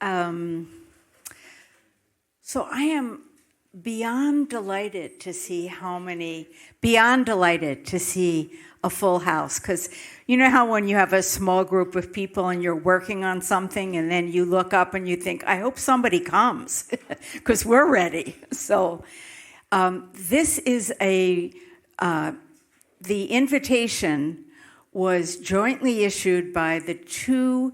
So I am beyond delighted to see a full house. Because you know how when you have a small group of people and you're working on something and then you look up and you think, I hope somebody comes because we're ready. So this is the invitation was jointly issued by the two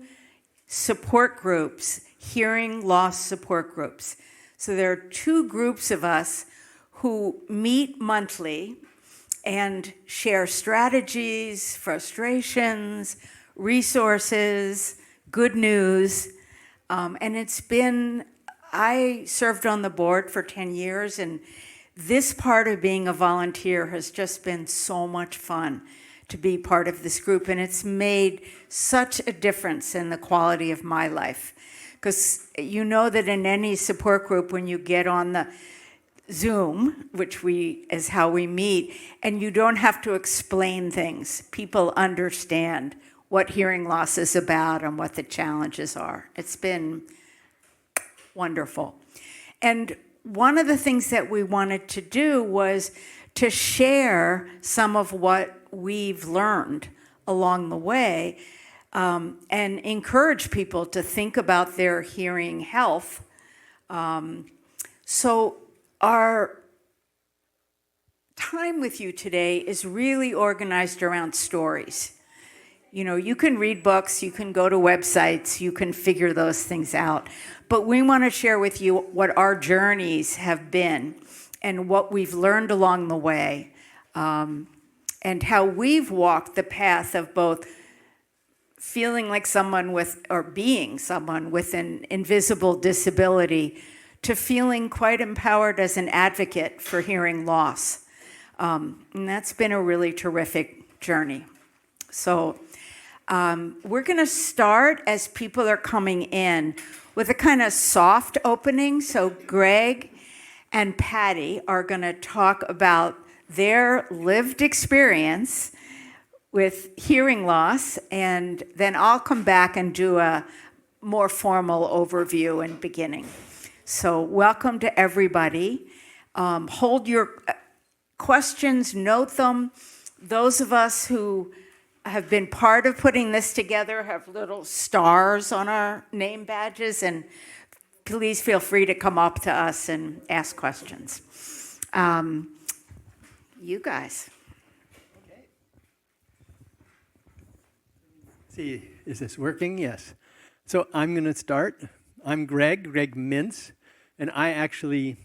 support groups, hearing loss support groups. So there are two groups of us who meet monthly and share strategies, frustrations, resources, good news. And I served on the board for 10 years, and this part of being a volunteer has just been so much fun to be part of this group, and it's made such a difference in the quality of my life. Because you know that in any support group, when you get on the Zoom, which is how we meet, and you don't have to explain things, people understand what hearing loss is about and what the challenges are. It's been wonderful. And one of the things that we wanted to do was to share some of what we've learned along the way, and encourage people to think about their hearing health. So our time with you today is really organized around stories. You know, you can read books, you can go to websites, you can figure those things out. But we want to share with you what our journeys have been and what we've learned along the way, and how we've walked the path of both feeling like someone with, or being someone with an invisible disability, to feeling quite empowered as an advocate for hearing loss. And that's been a really terrific journey. So we're going to start as people are coming in with a kind of soft opening. So Greg and Patty are going to talk about their lived experience with hearing loss, and then I'll come back and do a more formal overview and beginning. So welcome to everybody. Hold your questions, note them. Those of us who have been part of putting this together have little stars on our name badges, and please feel free to come up to us and ask questions. You guys. See, is this working? Yes. So I'm going to start. I'm Greg Mintz, and I actually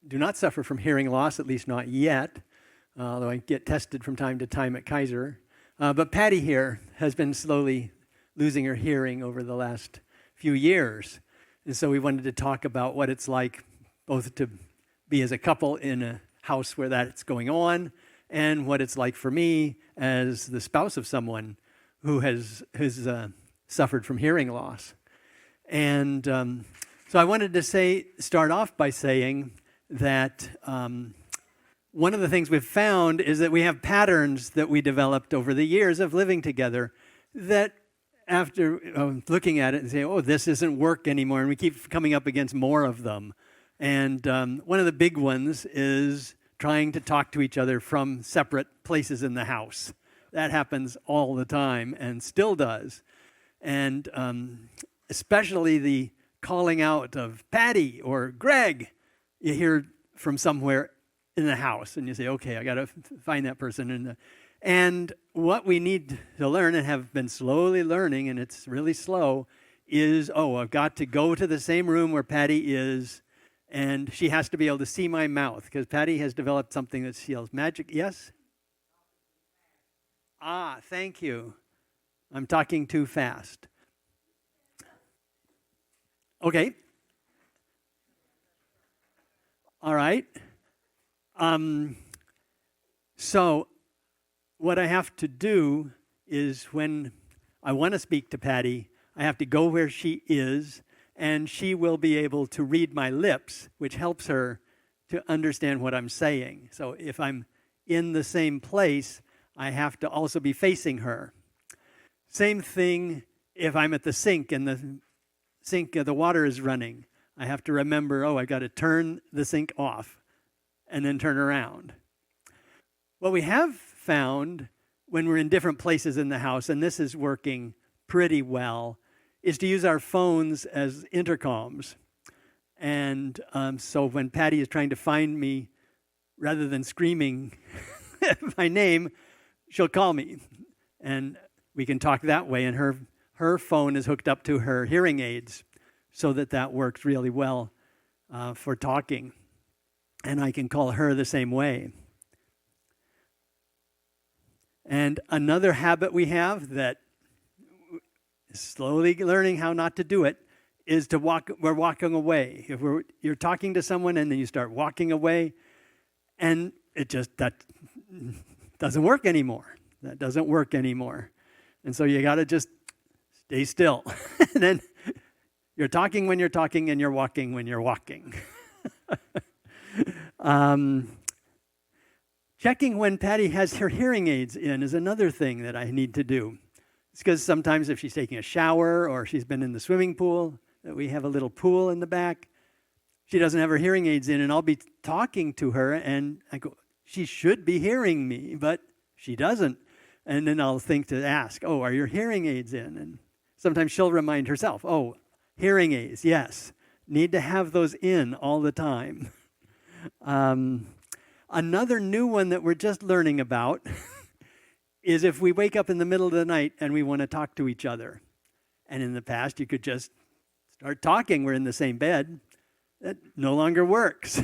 do not suffer from hearing loss, at least not yet, although I get tested from time to time at Kaiser. But Patty here has been slowly losing her hearing over the last few years. And so we wanted to talk about what it's like both to be as a couple in a house where that's going on, and what it's like for me as the spouse of someone who has suffered from hearing loss. And so I wanted to start off by saying that one of the things we've found is that we have patterns that we developed over the years of living together that after looking at it and saying, oh, this doesn't work anymore, and we keep coming up against more of them. And one of the big ones is trying to talk to each other from separate places in the house. That happens all the time and still does. And especially the calling out of Patty or Greg, you hear from somewhere in the house and you say, okay, I got to find that person. And what we need to learn, and have been slowly learning, and it's really slow, is, I've got to go to the same room where Patty is, and she has to be able to see my mouth, because Patty has developed something that she yells magic. Yes? Thank you. I'm talking too fast. Okay. All right. So what I have to do is, when I want to speak to Patty, I have to go where she is, and she will be able to read my lips, which helps her to understand what I'm saying. So if I'm in the same place, I have to also be facing her. Same thing if I'm at the sink and the sink, the water is running. I have to remember, I've got to turn the sink off and then turn around. What we have found when we're in different places in the house, and this is working pretty well, is to use our phones as intercoms. And so when Patty is trying to find me, rather than screaming my name, she'll call me. And we can talk that way. And her phone is hooked up to her hearing aids so that works really well for talking. And I can call her the same way. And another habit we have that is slowly learning how not to do it is we're walking away. If you're talking to someone and then you start walking away, and that doesn't work anymore. That doesn't work anymore. And so you got to just stay still. And then you're talking when you're talking and you're walking when you're walking. Checking when Patty has her hearing aids in is another thing that I need to do. It's because sometimes if she's taking a shower or she's been in the swimming pool, that we have a little pool in the back, she doesn't have her hearing aids in, and I'll be talking to her, and I go, she should be hearing me, but she doesn't. And then I'll think to ask, are your hearing aids in? And sometimes she'll remind herself, hearing aids, yes. Need to have those in all the time. Another new one that we're just learning about is if we wake up in the middle of the night and we want to talk to each other. And in the past, you could just start talking. We're in the same bed. That no longer works.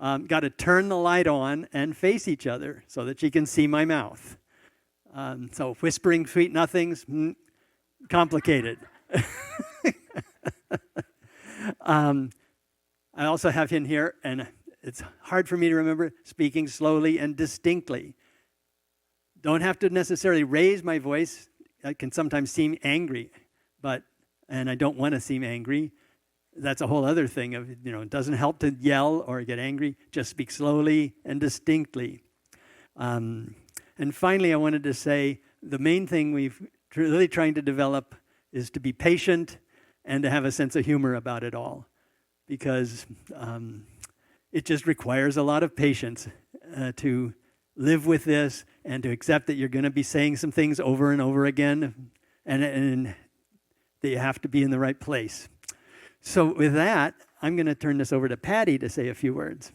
Got to turn the light on and face each other so that she can see my mouth. So whispering sweet nothings, complicated. I also have in here, and it's hard for me to remember, speaking slowly and distinctly. Don't have to necessarily raise my voice. I can sometimes seem angry, and I don't want to seem angry. That's a whole other thing of, it doesn't help to yell or get angry. Just speak slowly and distinctly. And finally, I wanted to say the main thing we've really trying to develop is to be patient and to have a sense of humor about it all. Because it just requires a lot of patience to live with this and to accept that you're going to be saying some things over and over again and that you have to be in the right place. So with that, I'm going to turn this over to Patty to say a few words.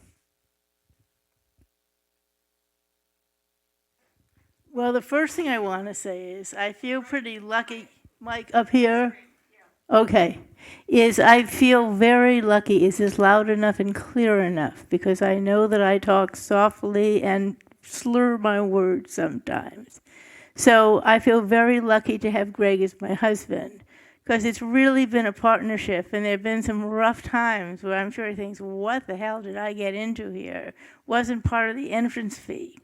Well, the first thing I want to say is I feel pretty lucky. Mike, up here? Okay. I feel very lucky. Is this loud enough and clear enough? Because I know that I talk softly and slur my words sometimes. So I feel very lucky to have Greg as my husband, because it's really been a partnership, and there have been some rough times where I'm sure he thinks, what the hell did I get into here? Wasn't part of the entrance fee.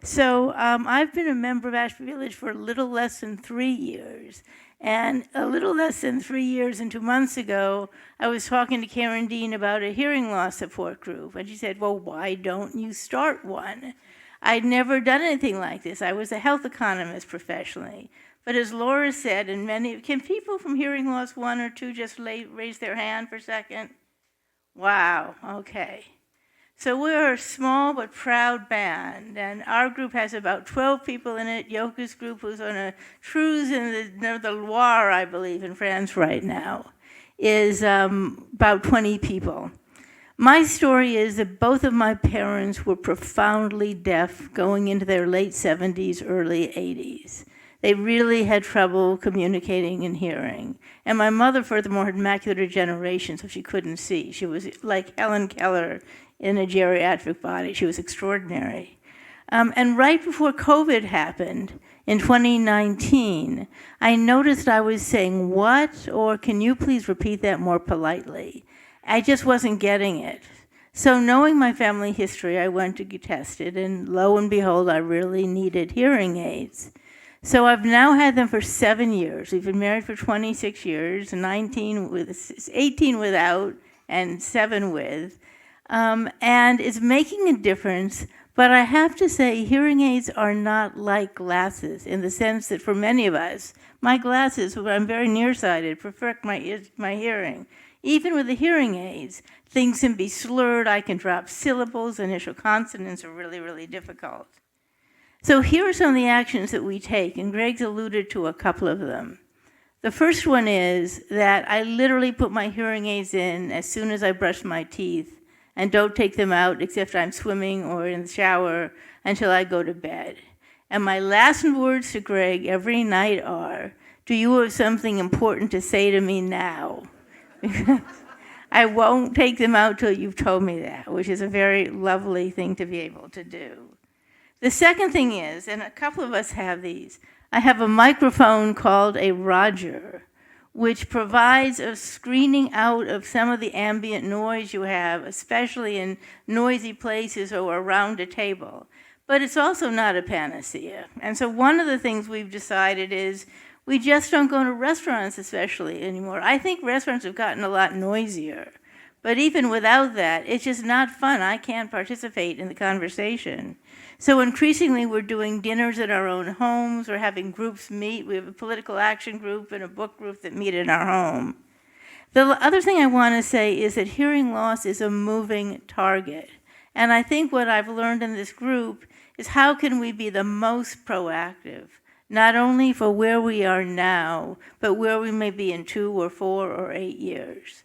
So I've been a member of Ashby Village for a little less than 3 years. And a little less than 3 years and 2 months ago, I was talking to Karen Dean about a hearing loss support group. And she said, well, why don't you start one? I'd never done anything like this. I was a health economist professionally. But as Laura said, can people from hearing loss 1 or 2 just raise their hand for a second? Wow, okay. So we're a small but proud band, and our group has about 12 people in it. Yoka's group, who's on a cruise in the Loire, I believe, in France right now, is about 20 people. My story is that both of my parents were profoundly deaf going into their late 70s, early 80s. They really had trouble communicating and hearing. And my mother, furthermore, had macular degeneration, so she couldn't see. She was like Helen Keller in a geriatric body. She was extraordinary. And right before COVID happened, in 2019, I noticed I was saying, what? Or can you please repeat that more politely? I just wasn't getting it. So knowing my family history, I went to get tested, and lo and behold, I really needed hearing aids. So I've now had them for 7 years. We've been married for 26 years, 18 without, and 7 with. And it's making a difference, But I have to say, hearing aids are not like glasses in the sense that for many of us, my glasses, when I'm very nearsighted, perfect my hearing. Even with the hearing aids, things can be slurred. I can drop syllables. Initial consonants are really, really difficult. So here are some of the actions that we take, and Greg's alluded to a couple of them. The first one is that I literally put my hearing aids in as soon as I brush my teeth and don't take them out except I'm swimming or in the shower until I go to bed. And my last words to Greg every night are, do you have something important to say to me now? Because I won't take them out till you've told me that, which is a very lovely thing to be able to do. The second thing is, and a couple of us have these, I have a microphone called a Roger, which provides a screening out of some of the ambient noise you have, especially in noisy places or around a table. But it's also not a panacea. And so one of the things we've decided is we just don't go to restaurants especially anymore. I think restaurants have gotten a lot noisier. But even without that, it's just not fun. I can't participate in the conversation. So increasingly, we're doing dinners at our own homes. We're having groups meet. We have a political action group and a book group that meet in our home. The other thing I want to say is that hearing loss is a moving target. And I think what I've learned in this group is how can we be the most proactive, not only for where we are now, but where we may be in 2 or 4 or 8 years.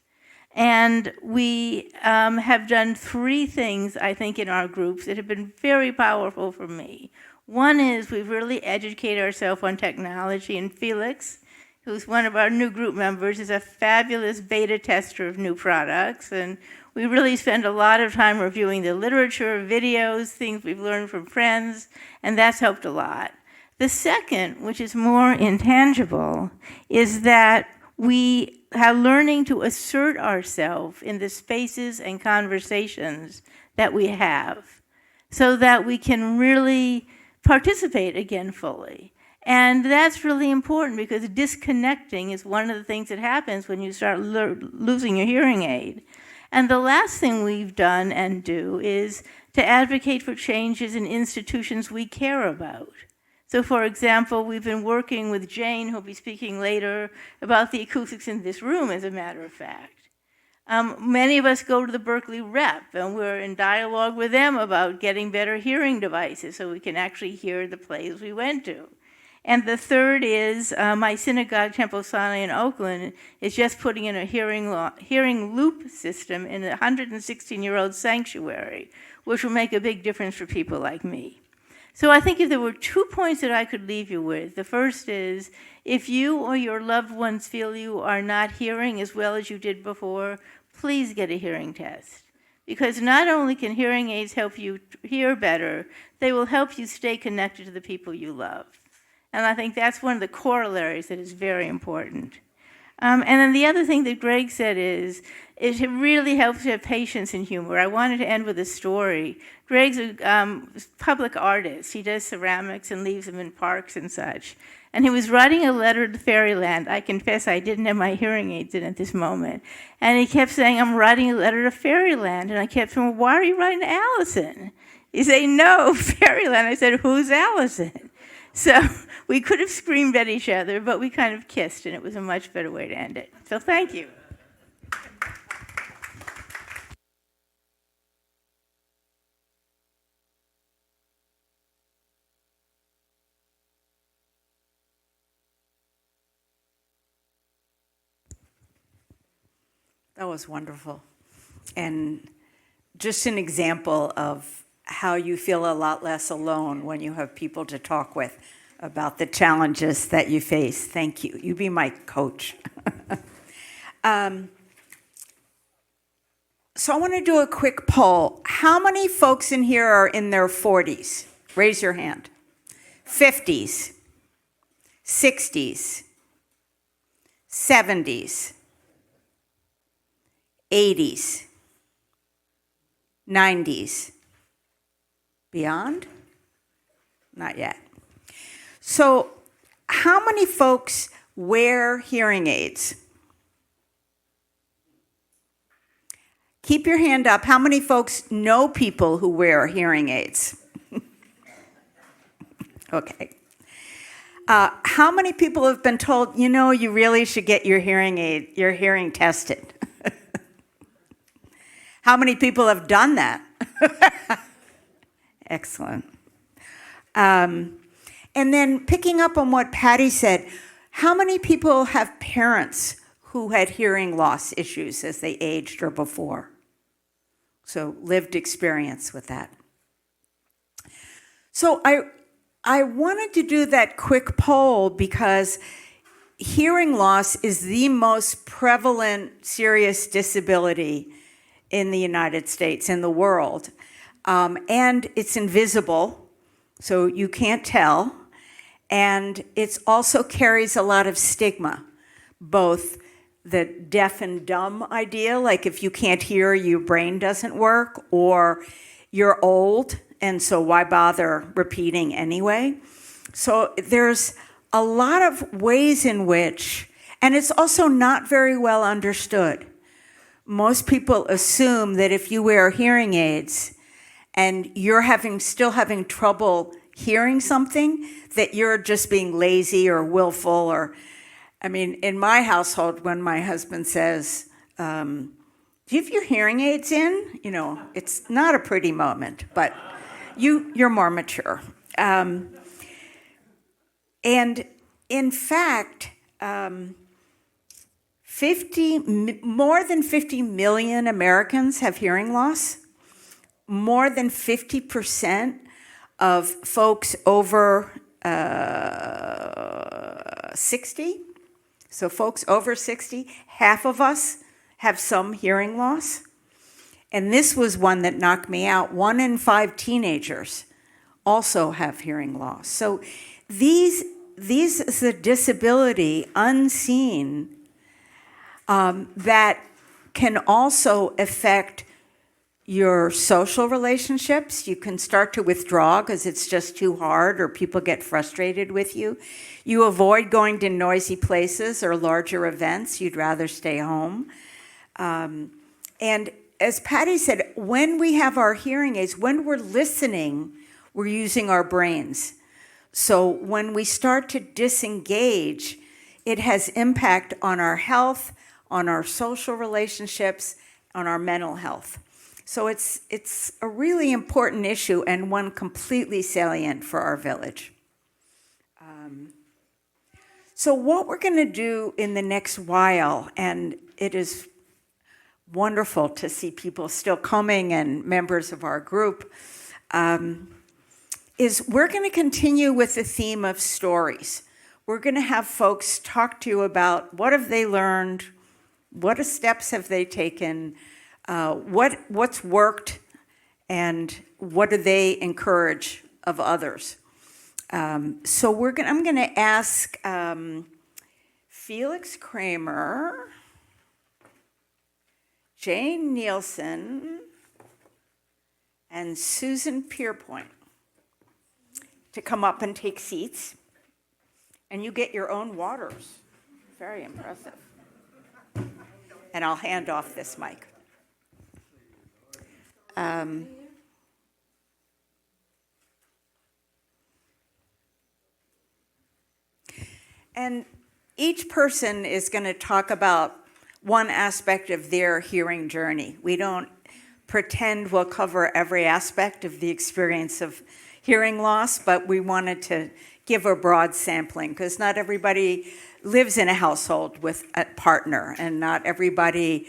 And we have done 3 things, I think, in our groups that have been very powerful for me. One is we've really educated ourselves on technology, and Felix, who's one of our new group members, is a fabulous beta tester of new products. And we really spend a lot of time reviewing the literature, videos, things we've learned from friends, and that's helped a lot. The second, which is more intangible, is that we are learning to assert ourselves in the spaces and conversations that we have so that we can really participate again fully. And that's really important because disconnecting is one of the things that happens when you start losing your hearing aid. And the last thing we've done and do is to advocate for changes in institutions we care about. So, for example, we've been working with Jane, who'll be speaking later, about the acoustics in this room, as a matter of fact. Many of us go to the Berkeley Rep, and we're in dialogue with them about getting better hearing devices so we can actually hear the plays we went to. And the third is my synagogue, Temple Sinai in Oakland, is just putting in a hearing loop system in a 116-year-old sanctuary, which will make a big difference for people like me. So I think if there were 2 points that I could leave you with, the first is, if you or your loved ones feel you are not hearing as well as you did before, please get a hearing test. Because not only can hearing aids help you hear better, they will help you stay connected to the people you love. And I think that's one of the corollaries that is very important. And then the other thing that Greg said is, it really helps to have patience and humor. I wanted to end with a story. Greg's a public artist. He does ceramics and leaves them in parks and such. And he was writing a letter to Fairyland. I confess I didn't have my hearing aids in at this moment. And he kept saying, I'm writing a letter to Fairyland. And I kept saying, why are you writing to Allison? He said, no, Fairyland. I said, who's Allison? So we could have screamed at each other, but we kind of kissed, and it was a much better way to end it. So thank you. That was wonderful. And just an example of how you feel a lot less alone when you have people to talk with about the challenges that you face. Thank you. You be my coach. So I want to do a quick poll. How many folks in here are in their 40s? Raise your hand. 50s, 60s, 70s, 80s, 90s. Beyond? Not yet. So, how many folks wear hearing aids? Keep your hand up. How many folks know people who wear hearing aids? Okay. How many people have been told, you know, you really should get your hearing tested? How many people have done that? Excellent. And then picking up on what Patty said, how many people have parents who had hearing loss issues as they aged or before? So lived experience with that. So I wanted to do that quick poll because hearing loss is the most prevalent serious disability in the United States, in the world. And it's invisible, so you can't tell. And it also carries a lot of stigma, both the deaf and dumb idea, like if you can't hear, your brain doesn't work, or you're old, and so why bother repeating anyway? So there's a lot of ways in which, and it's also not very well understood. Most people assume that if you wear hearing aids and you're still having trouble hearing something, that you're just being lazy or willful, or, I mean, in my household, when my husband says, do you have your hearing aids in? You know, it's not a pretty moment, but you're more mature. And in fact, more than 50 million Americans have hearing loss. More than 50% of folks over 60, so folks over 60, half of us have some hearing loss. And this was one that knocked me out. 1 in 5 teenagers also have hearing loss. So these is a disability unseen that can also affect your social relationships. You can start to withdraw because it's just too hard, or people get frustrated with you. You avoid going to noisy places or larger events. You'd rather stay home. And as Patty said, when we have our hearing aids, when we're listening, we're using our brains. So when we start to disengage, it has impact on our health, on our social relationships, on our mental health. So it's a really important issue and one completely salient for our village. So what we're going to do in the next while, and it is wonderful to see people still coming and members of our group, is we're going to continue with the theme of stories. We're going to have folks talk to you about what have they learned, what steps have they taken, what's worked, and what do they encourage of others. So I'm going to ask Felix Kramer, Jane Nielsen, and Susan Pierpoint to come up and take seats. And you get your own waters. Very impressive. And I'll hand off this mic. And each person is going to talk about one aspect of their hearing journey. We don't pretend we'll cover every aspect of the experience of hearing loss, but we wanted to give a broad sampling because not everybody lives in a household with a partner, and not everybody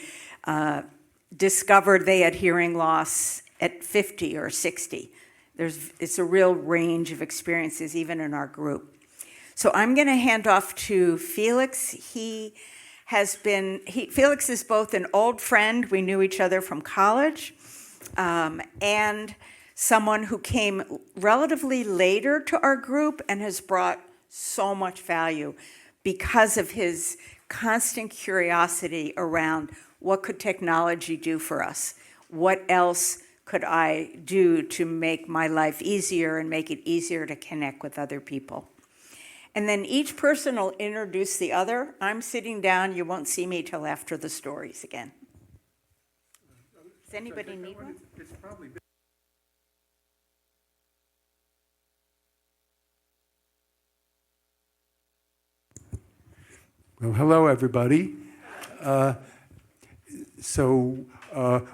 discovered they had hearing loss at 50 or 60. It's a real range of experiences, even in our group. So I'm going to hand off to Felix. Felix is both an old friend, we knew each other from college, and someone who came relatively later to our group and has brought so much value because of his constant curiosity around what could technology do for us? What else could I do to make my life easier and make it easier to connect with other people? And then each person will introduce the other. I'm sitting down. You won't see me till after the stories again. Does anybody need one? It's probably Well, hello, everybody.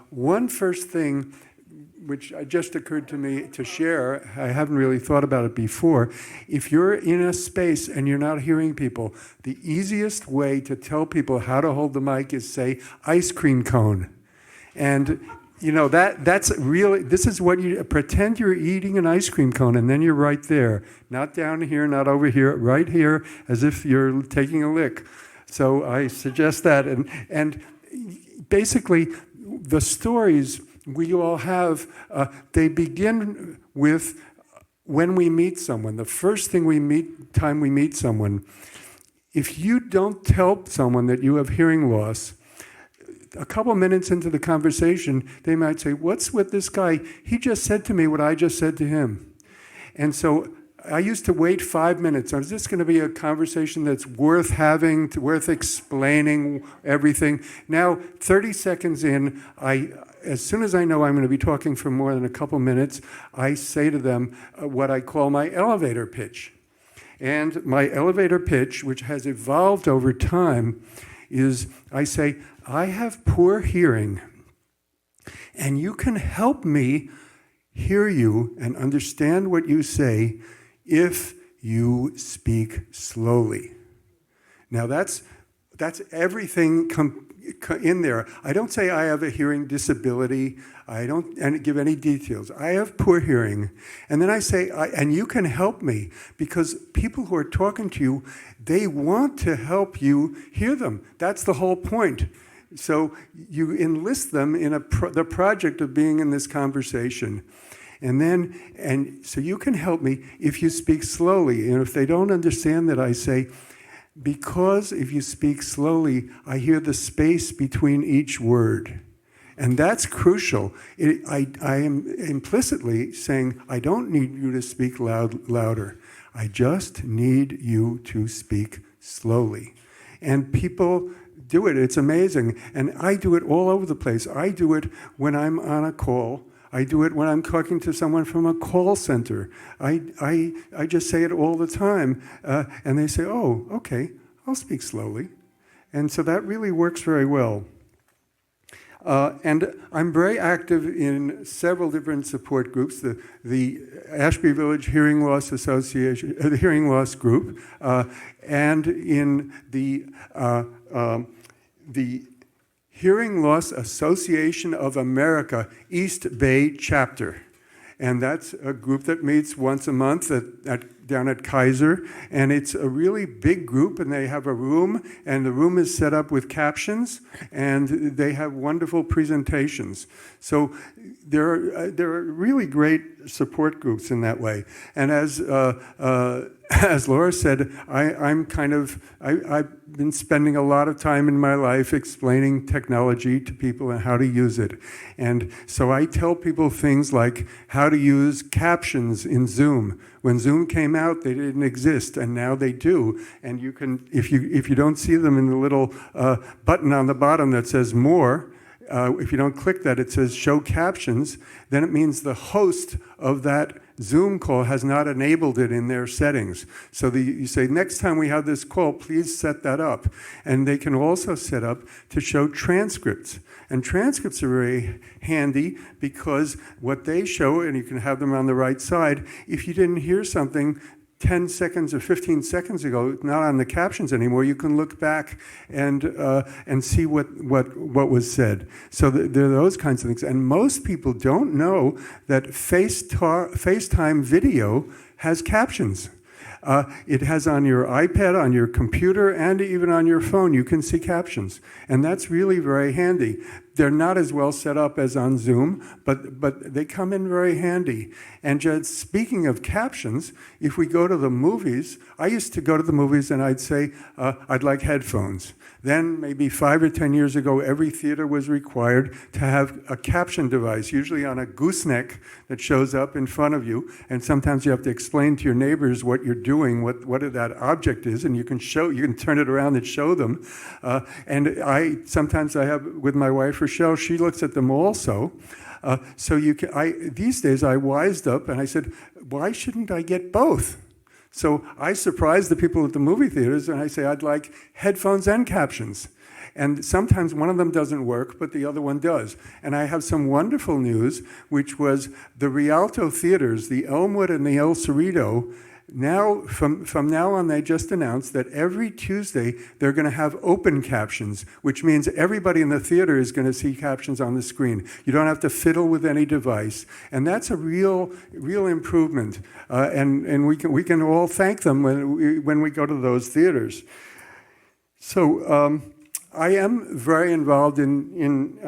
One first thing which just occurred to me to share, I haven't really thought about it before. If you're in a space and you're not hearing people, the easiest way to tell people how to hold the mic is say, ice cream cone. And you know, that's really, this is what you, pretend you're eating an ice cream cone and then you're right there. Not down here, not over here, right here, as if you're taking a lick. So I suggest that. And basically, the stories we all have, they begin with when we meet someone. The first thing time we meet someone, if you don't tell someone that you have hearing loss, a couple minutes into the conversation, they might say, "What's with this guy? He just said to me what I just said to him." And so I used to wait 5 minutes. Is this going to be a conversation that's worth having, worth explaining everything? Now, 30 seconds in, as soon as I know I'm going to be talking for more than a couple minutes, I say to them what I call my elevator pitch. And my elevator pitch, which has evolved over time, is I say, "I have poor hearing, and you can help me hear you and understand what you say if you speak slowly." Now that's everything in there. I don't say I have a hearing disability. I don't give any details. I have poor hearing. And then I say, and you can help me, because people who are talking to you, they want to help you hear them. That's the whole point. So you enlist them in the project of being in this conversation. And so you can help me if you speak slowly. And if they don't understand that, I say, because if you speak slowly, I hear the space between each word. And that's crucial. I am implicitly saying, I don't need you to speak louder. I just need you to speak slowly. And people do it. It's amazing. And I do it all over the place. I do it when I'm on a call. I do it when I'm talking to someone from a call center. I just say it all the time. And they say, "Oh, okay, I'll speak slowly." And so that really works very well. And I'm very active in several different support groups. The Ashby Village Hearing Loss Association, the Hearing Loss Group, and in the Hearing Loss Association of America East Bay chapter. And that's a group that meets once a month down at Kaiser. And it's a really big group, and they have a room, and the room is set up with captions, and they have wonderful presentations. So there are really great support groups in that way. And as Laura said, I've been spending a lot of time in my life explaining technology to people and how to use it. And so I tell people things like how to use captions in Zoom. When Zoom came out, they didn't exist, and now they do. And you can, if you don't see them in the little button on the bottom that says more, if you don't click that, it says show captions, then it means the host of that Zoom call has not enabled it in their settings. So you say, next time we have this call, please set that up. And they can also set up to show transcripts. And transcripts are very handy because what they show, and you can have them on the right side, if you didn't hear something 10 seconds or 15 seconds ago, not on the captions anymore, you can look back and see what was said. So there are those kinds of things. And most people don't know that FaceTime video has captions. It has on your iPad, on your computer, and even on your phone, you can see captions. And that's really very handy. They're not as well set up as on Zoom, but they come in very handy. And just speaking of captions, if we go to the movies, I used to go to the movies and I'd say, I'd like headphones. Then maybe 5 or 10 years ago, every theater was required to have a caption device, usually on a gooseneck that shows up in front of you. And sometimes you have to explain to your neighbors what you're doing, what that object is, and you can turn it around and show them. And sometimes I have with my wife Rochelle, she looks at them also. These days I wised up and I said, why shouldn't I get both? So I surprise the people at the movie theaters and I say, I'd like headphones and captions. And sometimes one of them doesn't work, but the other one does. And I have some wonderful news, which was the Rialto theaters, the Elmwood and the El Cerrito, now, from now on, they just announced that every Tuesday they're going to have open captions, which means everybody in the theater is going to see captions on the screen. You don't have to fiddle with any device, and that's a real improvement. And we can all thank them when we go to those theaters. So I am very involved in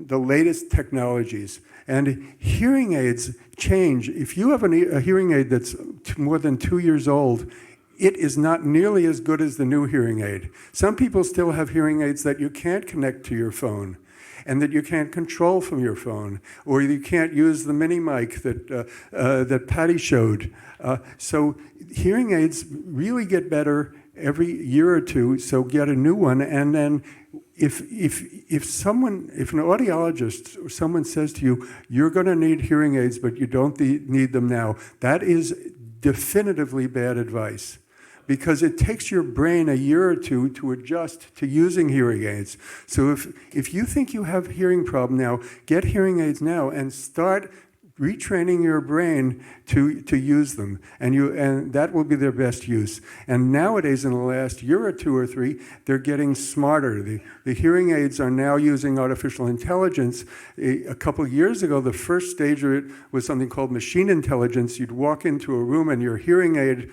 the latest technologies. And hearing aids change. If you have a hearing aid that's more than 2 years old, it is not nearly as good as the new hearing aid. Some people still have hearing aids that you can't connect to your phone and that you can't control from your phone, or you can't use the mini mic that Patty showed. So hearing aids really get better every year or two, so get a new one. And then if an audiologist or someone says to you, you're going to need hearing aids, but you don't need them now, that is definitively bad advice, because it takes your brain a year or two to adjust to using hearing aids. So if you think you have a hearing problem now, get hearing aids now and start retraining your brain to use them, and that will be their best use. And nowadays, in the last year or two or three, they're getting smarter. The hearing aids are now using artificial intelligence. A couple of years ago, the first stage of it was something called machine intelligence. You'd walk into a room and your hearing aid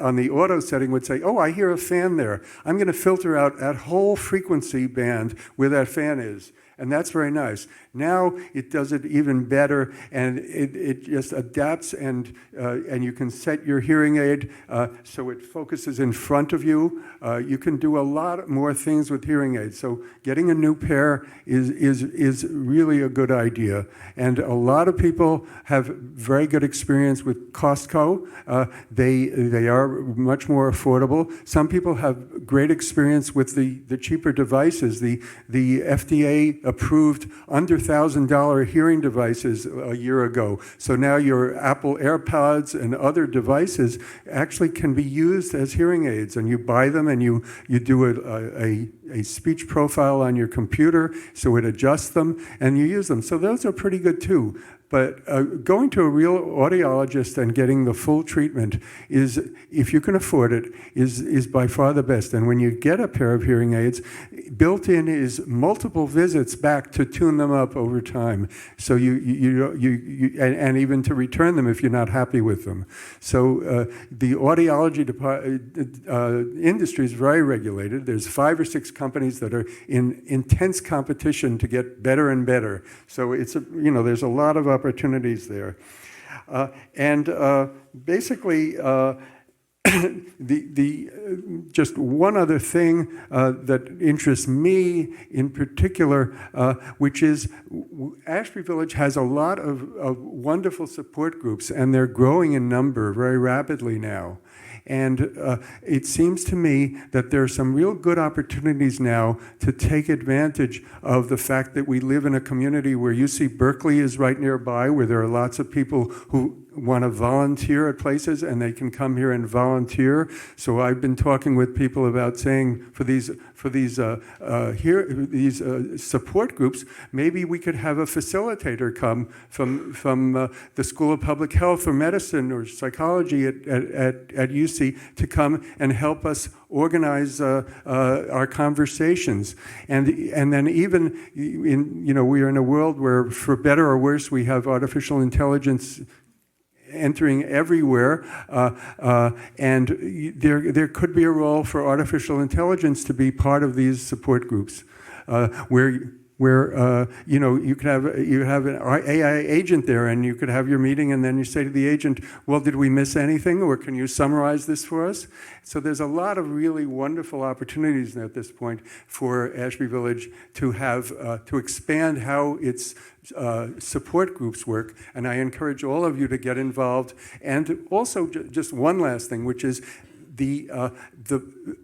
on the auto setting would say, oh, I hear a fan there. I'm going to filter out that whole frequency band where that fan is. And that's very nice. Now it does it even better, and it just adapts, and you can set your hearing aid so it focuses in front of you. You can do a lot more things with hearing aids. So getting a new pair is really a good idea. And a lot of people have very good experience with Costco. They are much more affordable. Some people have great experience with the cheaper devices, the FDA approved under $1,000 hearing devices a year ago. So now your Apple AirPods and other devices actually can be used as hearing aids, and you buy them and you do a speech profile on your computer so it adjusts them and you use them. So those are pretty good too. But going to a real audiologist and getting the full treatment is, if you can afford it, is by far the best. And when you get a pair of hearing aids, built in is multiple visits back to tune them up over time. So and even to return them if you're not happy with them. So the audiology industry is very regulated. There's 5 or 6 companies that are in intense competition to get better and better. So it's there's a lot of opportunities there. Basically, just one other thing that interests me in particular, which is Ashby Village has a lot of wonderful support groups, and they're growing in number very rapidly now. And it seems to me that there are some real good opportunities now to take advantage of the fact that we live in a community where UC Berkeley is right nearby, where there are lots of people who want to volunteer at places, and they can come here and volunteer. So I've been talking with people about saying for these support groups, maybe we could have a facilitator come from the School of Public Health or Medicine or Psychology at UC to come and help us organize our conversations. And then even we are in a world where, for better or worse, we have artificial intelligence entering everywhere, and there could be a role for artificial intelligence to be part of these support groups, where you could have an AI agent there, and you could have your meeting, and then you say to the agent, well, did we miss anything, or can you summarize this for us? So there's a lot of really wonderful opportunities at this point for Ashby Village to have to expand how its support groups work, and I encourage all of you to get involved. And also, just one last thing, which is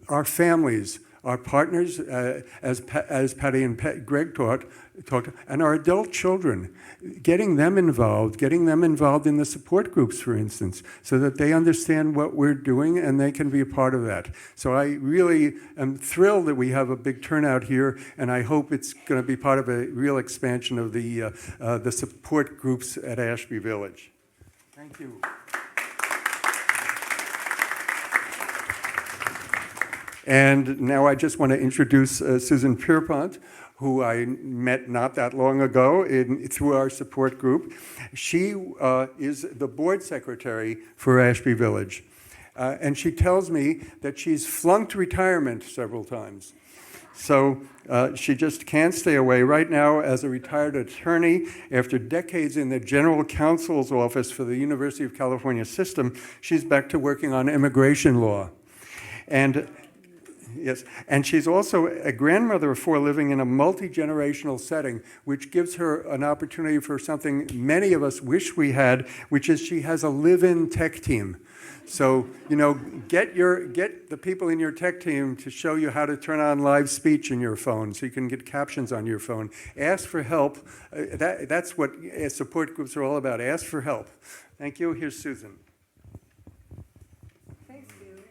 our families our partners, as Patty and Greg talked, and our adult children, getting them involved in the support groups, for instance, so that they understand what we're doing and they can be a part of that. So I really am thrilled that we have a big turnout here, and I hope it's going to be part of a real expansion of the support groups at Ashby Village. Thank you. And now I just want to introduce Susan Pierpoint, who I met not that long ago through our support group. She is the board secretary for Ashby Village. And she tells me that she's flunked retirement several times. So she just can't stay away. Right now, as a retired attorney, after decades in the general counsel's office for the University of California system, she's back to working on immigration law. And yes, and she's also a grandmother of 4 living in a multi-generational setting, which gives her an opportunity for something many of us wish we had, which is she has a live-in tech team. So, get the people in your tech team to show you how to turn on live speech in your phone so you can get captions on your phone. Ask for help. That's what support groups are all about. Ask for help. Thank you. Here's Susan. Thanks, Felix.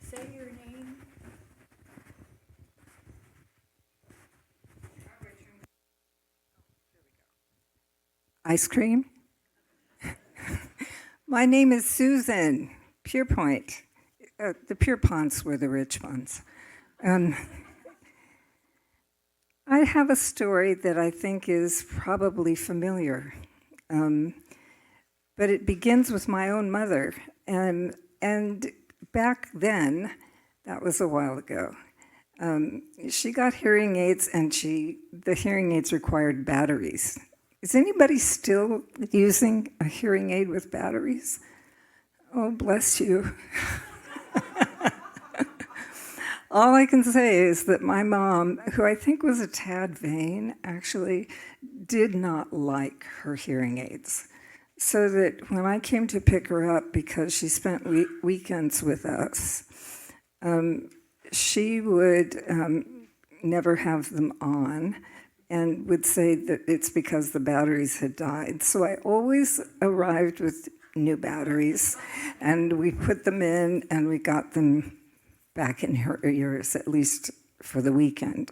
Say your name. Ice cream? My name is Susan Pierpoint. The Pierponts were the rich ones. I have a story that I think is probably familiar, but it begins with my own mother. And back then, that was a while ago, she got hearing aids, and the hearing aids required batteries. Is anybody still using a hearing aid with batteries? Oh, bless you. All I can say is that my mom, who I think was a tad vain, actually did not like her hearing aids. So that when I came to pick her up, because she spent weekends with us, she would never have them on, and would say that it's because the batteries had died. So I always arrived with new batteries, and we put them in, and we got them back in her ears, at least for the weekend.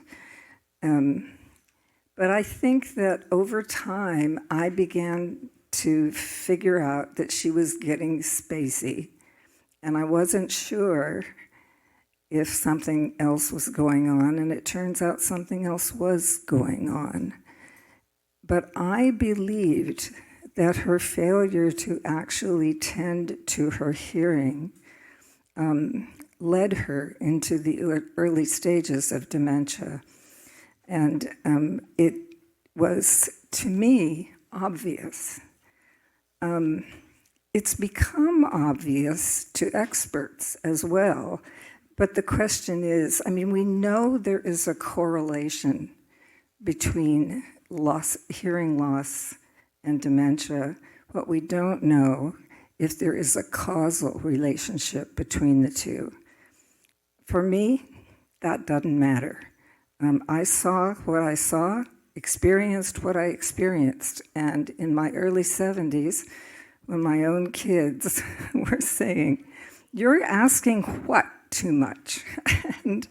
But I think that over time, I began to figure out that she was getting spacey, and I wasn't sure if something else was going on, and it turns out something else was going on. But I believed that her failure to actually tend to her hearing led her into the early stages of dementia. And it was, to me, obvious. It's become obvious to experts as well. But the question is, we know there is a correlation between hearing loss and dementia. What we don't know if there is a causal relationship between the two. For me, that doesn't matter. I saw what I saw, experienced what I experienced, and in my early 70s, when my own kids were saying, "You're asking what too much?" And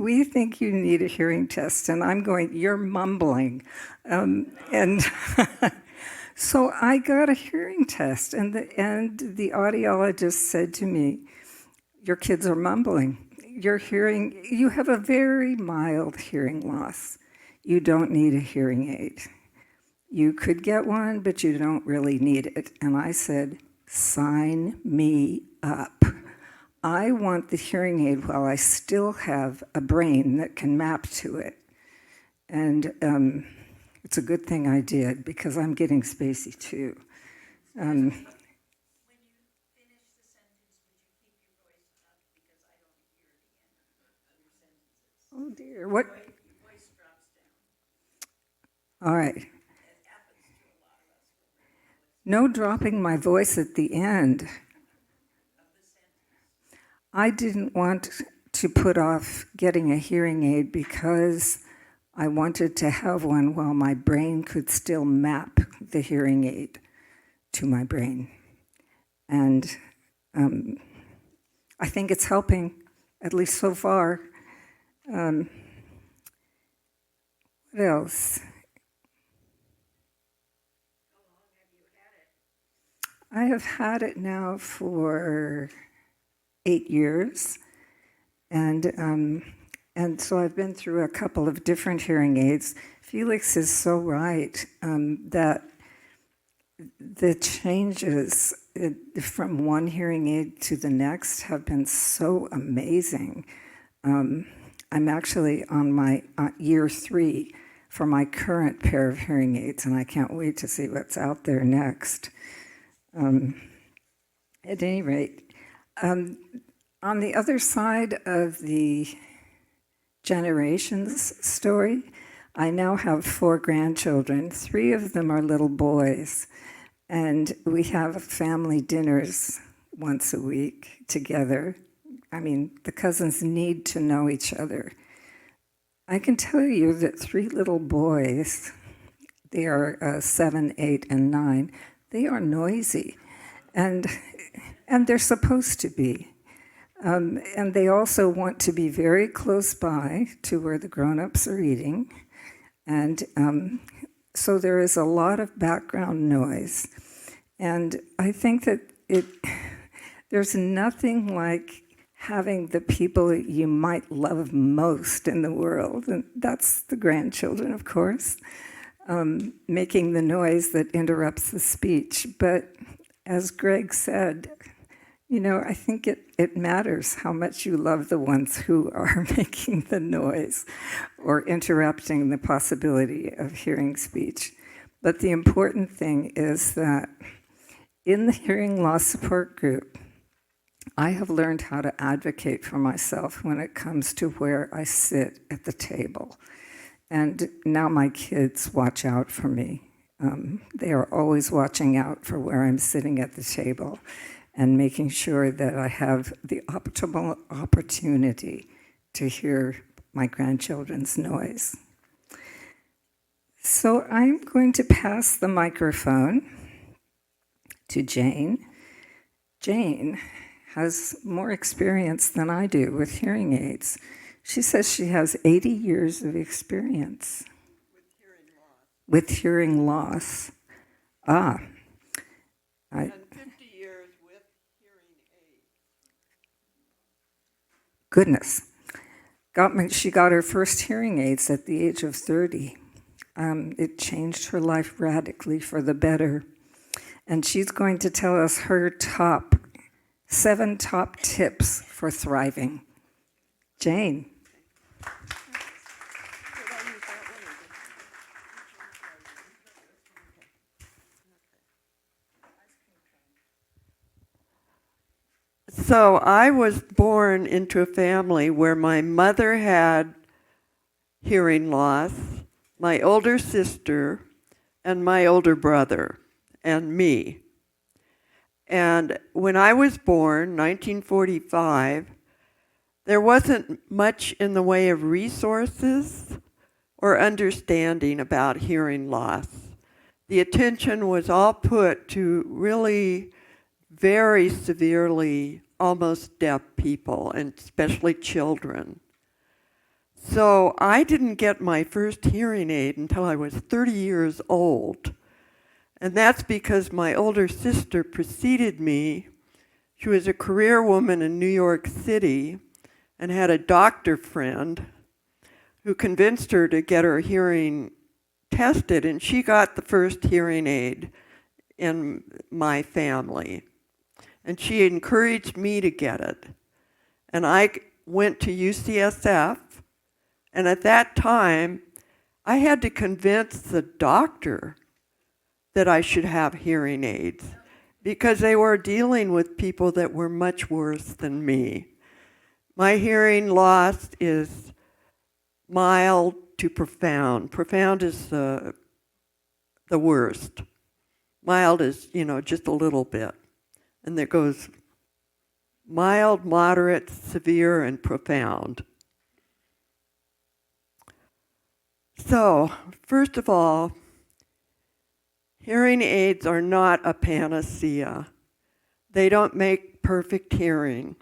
we think you need a hearing test, and I'm going, "You're mumbling." And so I got a hearing test, and the audiologist said to me, "Your kids are mumbling. You have a very mild hearing loss. You don't need a hearing aid. You could get one, but you don't really need it." And I said, "Sign me up. I want the hearing aid while I still have a brain that can map to it." And it's a good thing I did, because I'm getting spacey too. When you finish the sentence, would you keep your voice up, because I don't hear it again in your sentences. Oh dear, what? Voice drops down. All right. It happens to a lot of us. No dropping my voice at the end. I didn't want to put off getting a hearing aid because I wanted to have one while my brain could still map the hearing aid to my brain. And I think it's helping, at least so far. What else? I have had it now for 8 years, and so I've been through a couple of different hearing aids. Felix is so right that the changes from one hearing aid to the next have been so amazing. I'm actually on my year 3 for my current pair of hearing aids, and I can't wait to see what's out there next. At any rate, on the other side of the generations story, I now have 4 grandchildren. 3 of them are little boys, and we have family dinners once a week together. I mean, the cousins need to know each other. I can tell you that 3 little boys, they are 7, 8, and 9, they are noisy, and they're supposed to be. And they also want to be very close by to where the grown-ups are eating. And so there is a lot of background noise. And I think that there's nothing like having the people that you might love most in the world, and that's the grandchildren, of course, making the noise that interrupts the speech. But as Greg said, you know, I think it matters how much you love the ones who are making the noise or interrupting the possibility of hearing speech. But the important thing is that in the hearing loss support group, I have learned how to advocate for myself when it comes to where I sit at the table. And now my kids watch out for me. They are always watching out for where I'm sitting at the table and making sure that I have the optimal opportunity to hear my grandchildren's noise. So I'm going to pass the microphone to Jane. Jane has more experience than I do with hearing aids. She says she has 80 years of experience. With hearing loss. Ah. And 50 years with hearing aids. Goodness. She got her first hearing aids at the age of 30. It changed her life radically for the better. And she's going to tell us her 7 top tips for thriving. Jane. So I was born into a family where my mother had hearing loss, my older sister, and my older brother, and me. And when I was born, 1945, there wasn't much in the way of resources or understanding about hearing loss. The attention was all put to really very severely almost deaf people, and especially children. So I didn't get my first hearing aid until I was 30 years old. And that's because my older sister preceded me. She was a career woman in New York City and had a doctor friend who convinced her to get her hearing tested, and she got the first hearing aid in my family. And she encouraged me to get it. And I went to UCSF, and at that time, I had to convince the doctor that I should have hearing aids because they were dealing with people that were much worse than me. My hearing loss is mild to profound. Profound is the worst. Mild is, just a little bit. And that goes mild, moderate, severe, and profound. So, first of all, hearing aids are not a panacea. They don't make perfect hearing,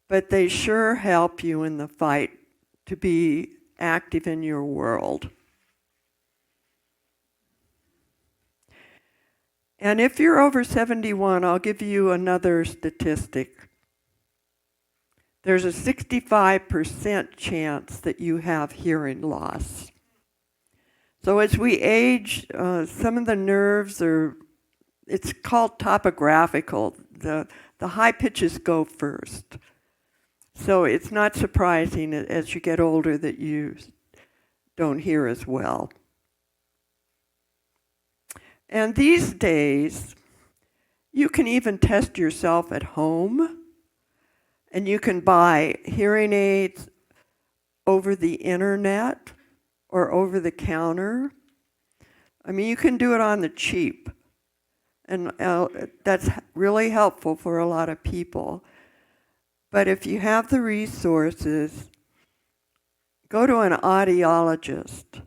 but they sure help you in the fight to be active in your world. And if you're over 71, I'll give you another statistic. There's a 65% chance that you have hearing loss. So as we age, some of the nerves are, it's called topographical. The high pitches go first. So it's not surprising as you get older that you don't hear as well. And these days, you can even test yourself at home, and you can buy hearing aids over the internet or over the counter. I mean, you can do it on the cheap, and that's really helpful for a lot of people. But if you have the resources, go to an audiologist,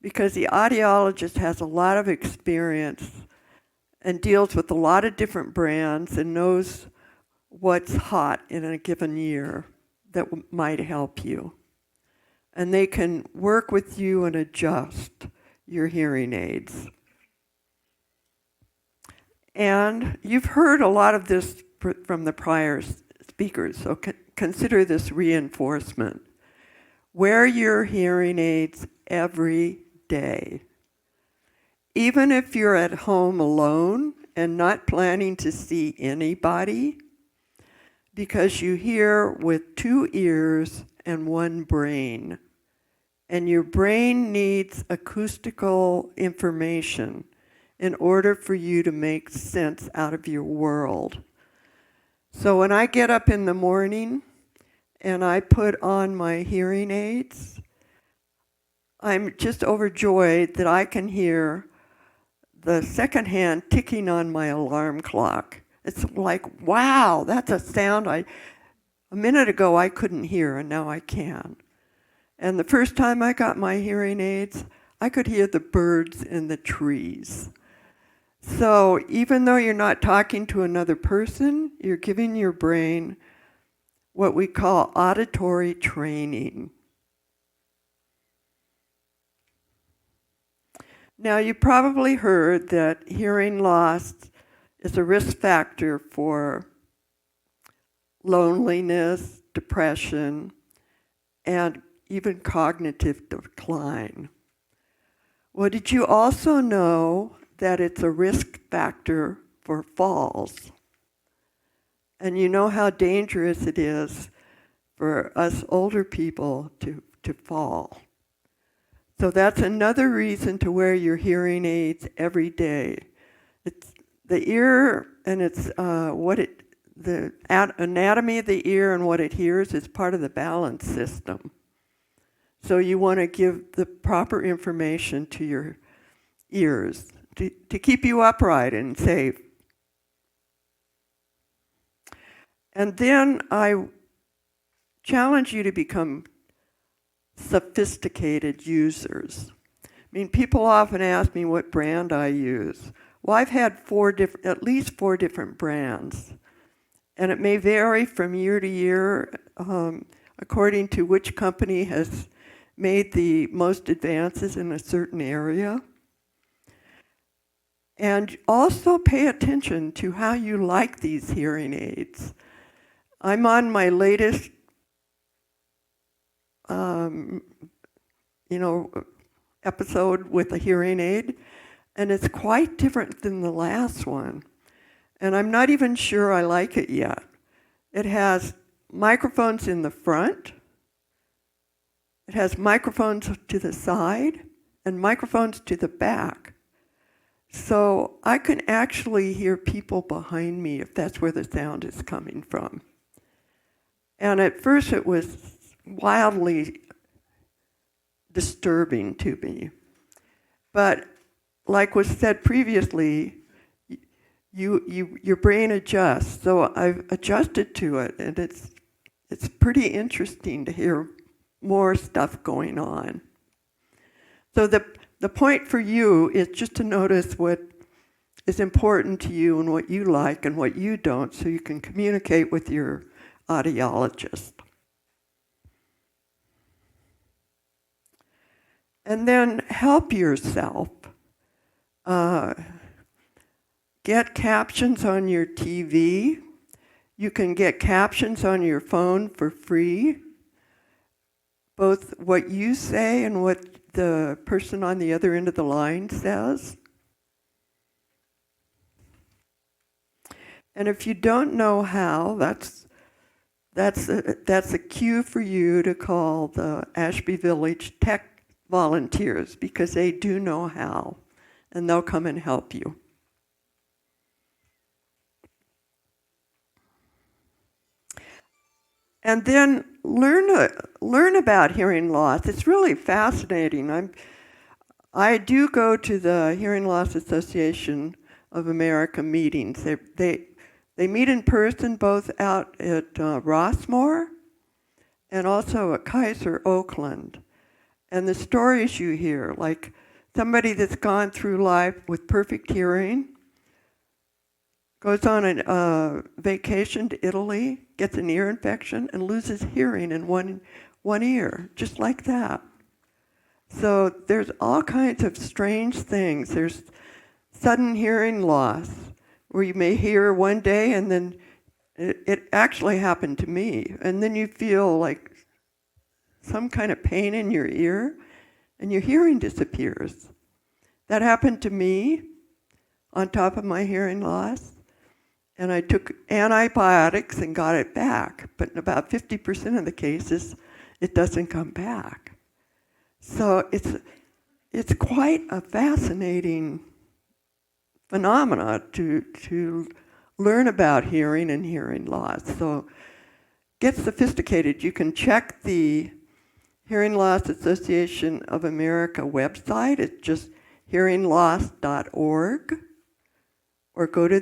because the audiologist has a lot of experience and deals with a lot of different brands and knows what's hot in a given year that might help you. And they can work with you and adjust your hearing aids. And you've heard a lot of this from the prior speakers, so consider this reinforcement. Wear your hearing aids every day. Even if you're at home alone and not planning to see anybody, because you hear with 2 ears and 1 brain. And your brain needs acoustical information in order for you to make sense out of your world. So when I get up in the morning and I put on my hearing aids, I'm just overjoyed that I can hear the second hand ticking on my alarm clock. It's like, wow, that's a sound a minute ago I couldn't hear, and now I can. And the first time I got my hearing aids, I could hear the birds in the trees. So even though you're not talking to another person, you're giving your brain what we call auditory training. Now, you probably heard that hearing loss is a risk factor for loneliness, depression, and even cognitive decline. Well, did you also know that it's a risk factor for falls? And you know how dangerous it is for us older people to fall. So that's another reason to wear your hearing aids every day. It's the ear, and it's the anatomy of the ear and what it hears is part of the balance system. So you want to give the proper information to your ears to keep you upright and safe. And then I challenge you to become sophisticated users. I mean, people often ask me what brand I use. Well, I've had at least four different brands. And it may vary from year to year according to which company has made the most advances in a certain area. And also pay attention to how you like these hearing aids. I'm on my latest episode with a hearing aid, and it's quite different than the last one. And I'm not even sure I like it yet. It has microphones in the front, it has microphones to the side, and microphones to the back. So I can actually hear people behind me if that's where the sound is coming from. And at first it was wildly disturbing to me. But like was said previously, your brain adjusts. So I've adjusted to it, and it's pretty interesting to hear more stuff going on. So the point for you is just to notice what is important to you and what you like and what you don't, so you can communicate with your audiologist. And then help yourself. Get captions on your TV. You can get captions on your phone for free. Both what you say and what the person on the other end of the line says. And if you don't know how, that's a cue for you to call the Ashby Village Tech volunteers, because they do know how, and they'll come and help you. And then learn about hearing loss. It's really fascinating. I do go to the Hearing Loss Association of America meetings. They meet in person both out at Rossmore and also at Kaiser, Oakland. And the stories you hear, like somebody that's gone through life with perfect hearing, goes on a vacation to Italy, gets an ear infection, and loses hearing in one ear, just like that. So there's all kinds of strange things. There's sudden hearing loss, where you may hear one day and then it actually happened to me. And then you feel like some kind of pain in your ear and your hearing disappears. That happened to me on top of my hearing loss. And I took antibiotics and got it back. But in about 50% of the cases, it doesn't come back. So it's quite a fascinating phenomena to learn about hearing and hearing loss. So get sophisticated. You can check the Hearing Loss Association of America website. It's just hearingloss.org. Or go to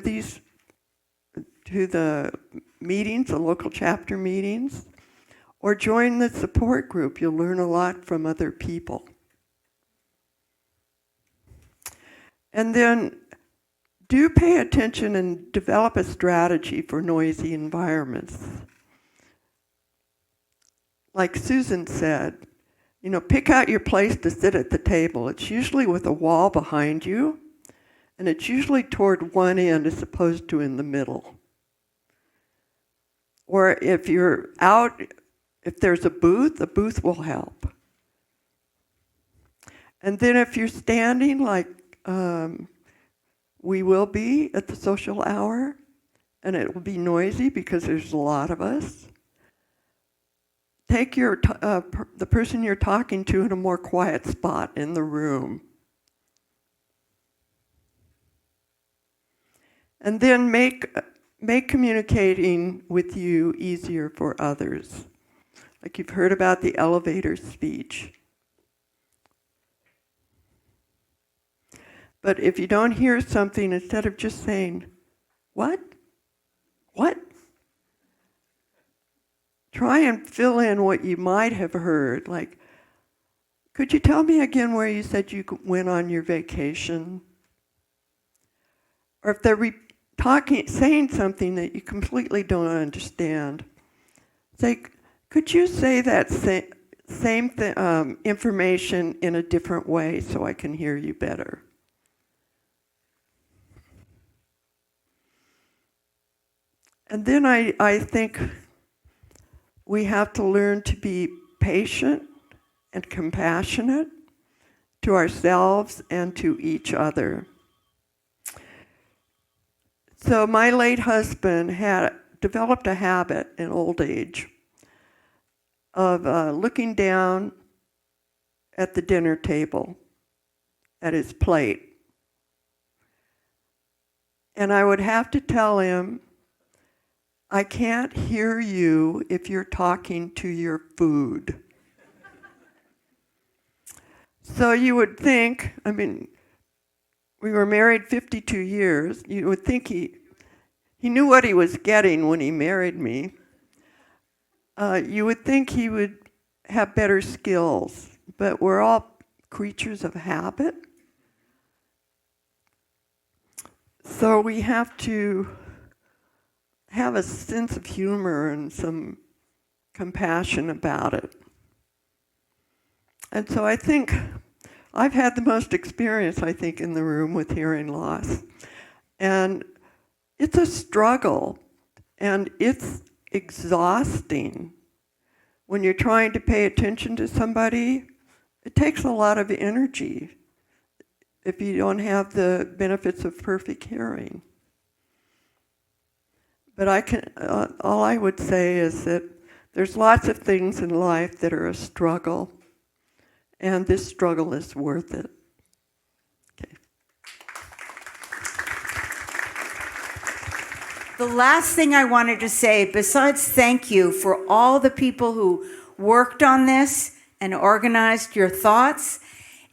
the meetings, the local chapter meetings, or join the support group. You'll learn a lot from other people. And then do pay attention and develop a strategy for noisy environments. Like Susan said, pick out your place to sit at the table. It's usually with a wall behind you, and it's usually toward one end as opposed to in the middle. Or if you're out, if there's a booth will help. And then if you're standing, like we will be at the social hour, and it will be noisy because there's a lot of us, take the person you're talking to in a more quiet spot in the room. And then make communicating with you easier for others. Like you've heard about the elevator speech. But if you don't hear something, instead of just saying, what? What? Try and fill in what you might have heard. Like, could you tell me again where you said you went on your vacation? Or if they're saying something that you completely don't understand, say, could you say that same information in a different way so I can hear you better? And then I think we have to learn to be patient and compassionate to ourselves and to each other. So my late husband had developed a habit in old age of looking down at the dinner table, at his plate. And I would have to tell him, I can't hear you if you're talking to your food. So you would think, we were married 52 years. You would think he knew what he was getting when he married me. You would think he would have better skills, but we're all creatures of habit. So we have to have a sense of humor and some compassion about it. And so I think I've had the most experience, I think, in the room with hearing loss. And it's a struggle, and it's exhausting. When you're trying to pay attention to somebody, it takes a lot of energy if you don't have the benefits of perfect hearing. But all I would say is that there's lots of things in life that are a struggle, and this struggle is worth it. Okay. The last thing I wanted to say, besides thank you for all the people who worked on this and organized your thoughts,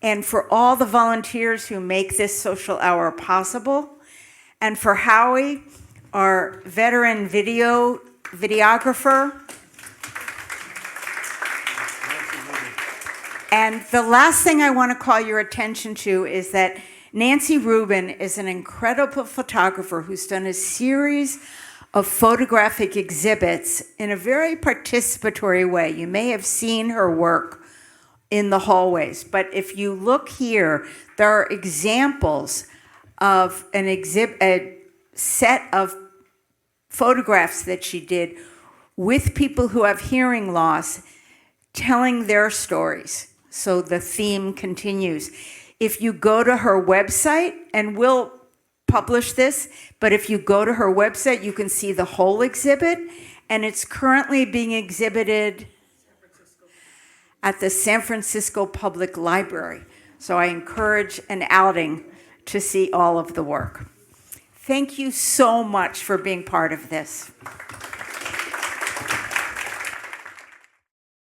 and for all the volunteers who make this social hour possible, and for Howie, our veteran videographer. And the last thing I want to call your attention to is that Nancy Rubin is an incredible photographer who's done a series of photographic exhibits in a very participatory way. You may have seen her work in the hallways, but if you look here, there are examples of a set of photographs that she did with people who have hearing loss, telling their stories. So the theme continues. If you go to her website, and we'll publish this, but if you go to her website, you can see the whole exhibit, and it's currently being exhibited at the San Francisco Public Library. So I encourage an outing to see all of the work. Thank you so much for being part of this.